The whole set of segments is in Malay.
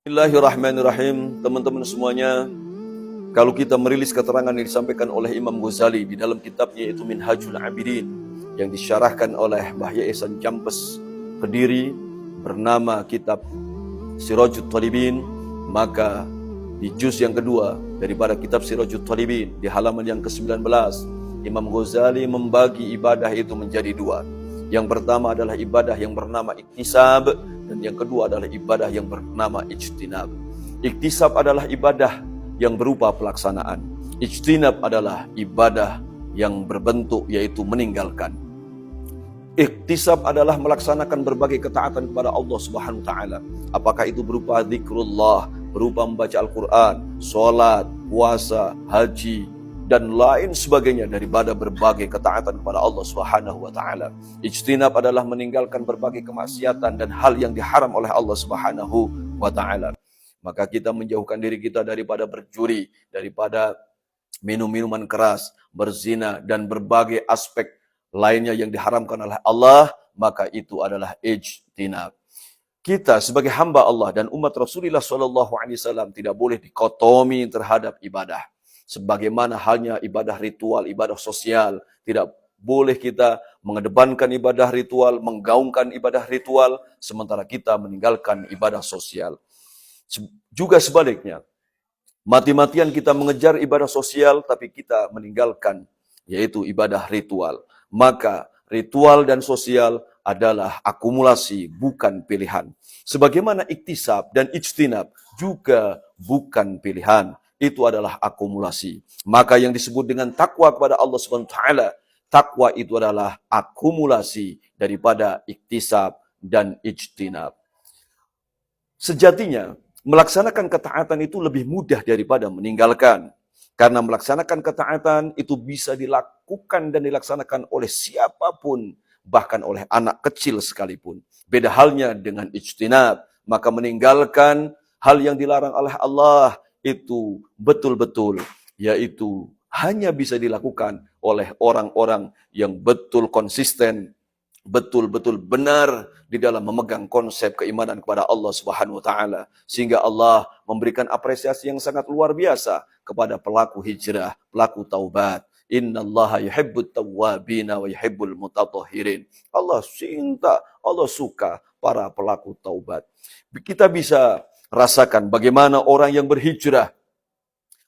Bismillahirrahmanirrahim. Teman-teman semuanya, kalau kita merilis keterangan yang disampaikan oleh Imam Ghazali di dalam kitabnya yaitu Minhajul Abidin yang disyarahkan oleh Mbah Ihsan Jampes Kediri bernama kitab Sirajut Talibin, maka di juz yang kedua daripada kitab Sirajut Talibin di halaman yang ke-19 Imam Ghazali membagi ibadah itu menjadi dua. Yang pertama adalah ibadah yang bernama iktisab, dan yang kedua adalah ibadah yang bernama ijtinab. Iktisab adalah ibadah yang berupa pelaksanaan. Ijtinab adalah ibadah yang berbentuk yaitu meninggalkan. Iktisab adalah melaksanakan berbagai ketaatan kepada Allah Subhanahu wa taala. Apakah itu berupa zikrullah, berupa membaca Al-Qur'an, salat, puasa, haji, dan lain sebagainya daripada berbagai ketaatan kepada Allah Subhanahu wa taala. Ijtinab adalah meninggalkan berbagai kemaksiatan dan hal yang diharam oleh Allah Subhanahu wa taala. Maka kita menjauhkan diri kita daripada berjudi, daripada minum-minuman keras, berzina dan berbagai aspek lainnya yang diharamkan oleh Allah, maka itu adalah ijtinab. Kita sebagai hamba Allah dan umat Rasulullah SAW tidak boleh dikotomi terhadap ibadah. Sebagaimana halnya ibadah ritual, ibadah sosial. Tidak boleh kita mengedepankan ibadah ritual, menggaungkan ibadah ritual, sementara kita meninggalkan ibadah sosial. Juga sebaliknya, mati-matian kita mengejar ibadah sosial, tapi kita meninggalkan, yaitu ibadah ritual. Maka ritual dan sosial adalah akumulasi, bukan pilihan. Sebagaimana iktisab dan ijtinab juga bukan pilihan. Itu adalah akumulasi. Maka yang disebut dengan takwa kepada Allah Subhanahu wa taala, takwa itu adalah akumulasi daripada iktisab dan ijtinab. Sejatinya, melaksanakan ketaatan itu lebih mudah daripada meninggalkan. Karena melaksanakan ketaatan itu bisa dilakukan dan dilaksanakan oleh siapapun, bahkan oleh anak kecil sekalipun. Beda halnya dengan ijtinab, maka meninggalkan hal yang dilarang oleh Allah itu betul-betul, yaitu hanya bisa dilakukan oleh orang-orang yang betul konsisten, betul-betul benar di dalam memegang konsep keimanan kepada Allah Subhanahu wa taala, sehingga Allah memberikan apresiasi yang sangat luar biasa kepada pelaku hijrah, pelaku taubat. Innallaha yuhibbut tawwabina wa yuhibbul mutatahhirin. Allah cinta, Allah suka para pelaku taubat. Kita bisa rasakan bagaimana orang yang berhijrah,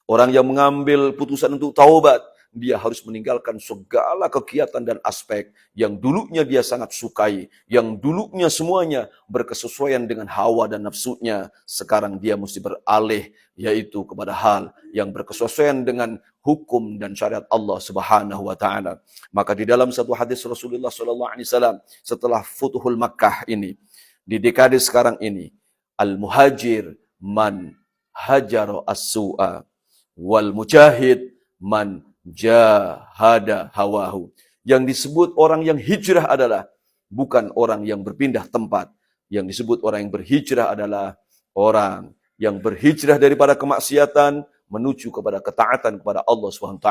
orang yang mengambil putusan untuk taubat, dia harus meninggalkan segala kegiatan dan aspek yang dulunya dia sangat sukai, yang dulunya semuanya berkesesuaian dengan hawa dan nafsunya. Sekarang dia mesti beralih, yaitu kepada hal yang berkesesuaian dengan hukum dan syariat Allah Subhanahu wa taala. Maka di dalam satu hadis Rasulullah SAW, setelah Futuhul Makkah ini, di dekade sekarang ini, al-muhajir man hajara as-su'a wal mujahid man jahada hawahu. Yang disebut orang yang hijrah adalah bukan orang yang berpindah tempat. Yang disebut orang yang berhijrah adalah orang yang berhijrah daripada kemaksiatan menuju kepada ketaatan kepada Allah SWT.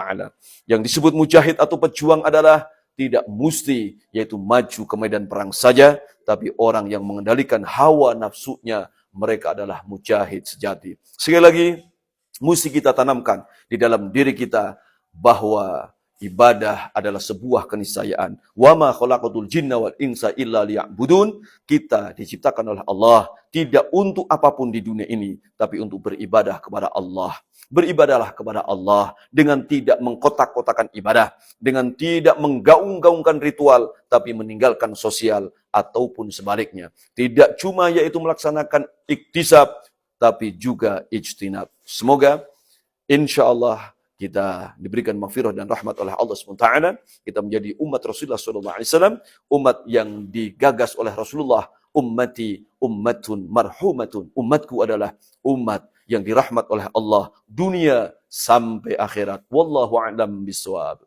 Yang disebut mujahid atau pejuang adalah tidak mesti yaitu maju ke medan perang saja, tapi orang yang mengendalikan hawa nafsunya, mereka adalah mujahid sejati. Sekali lagi, mesti kita tanamkan di dalam diri kita bahwa ibadah adalah sebuah keniscayaan. Wa ma khalaqatul jinna wal insa illa liya'budun. Kita diciptakan oleh Allah tidak untuk apapun di dunia ini, tapi untuk beribadah kepada Allah. Beribadahlah kepada Allah dengan tidak mengkotak-kotakan ibadah, dengan tidak menggaung-gaungkan ritual, tapi meninggalkan sosial ataupun sebaliknya. Tidak cuma yaitu melaksanakan iktisab, tapi juga ijtinab. Semoga insyaallah kita diberikan maghfirah dan rahmat oleh Allah SWT. Kita menjadi umat Rasulullah SAW, umat yang digagas oleh Rasulullah. Ummati ummatun marhumatun. Umatku adalah umat yang dirahmat oleh Allah dunia sampai akhirat. Wallahu a'lam bishawab.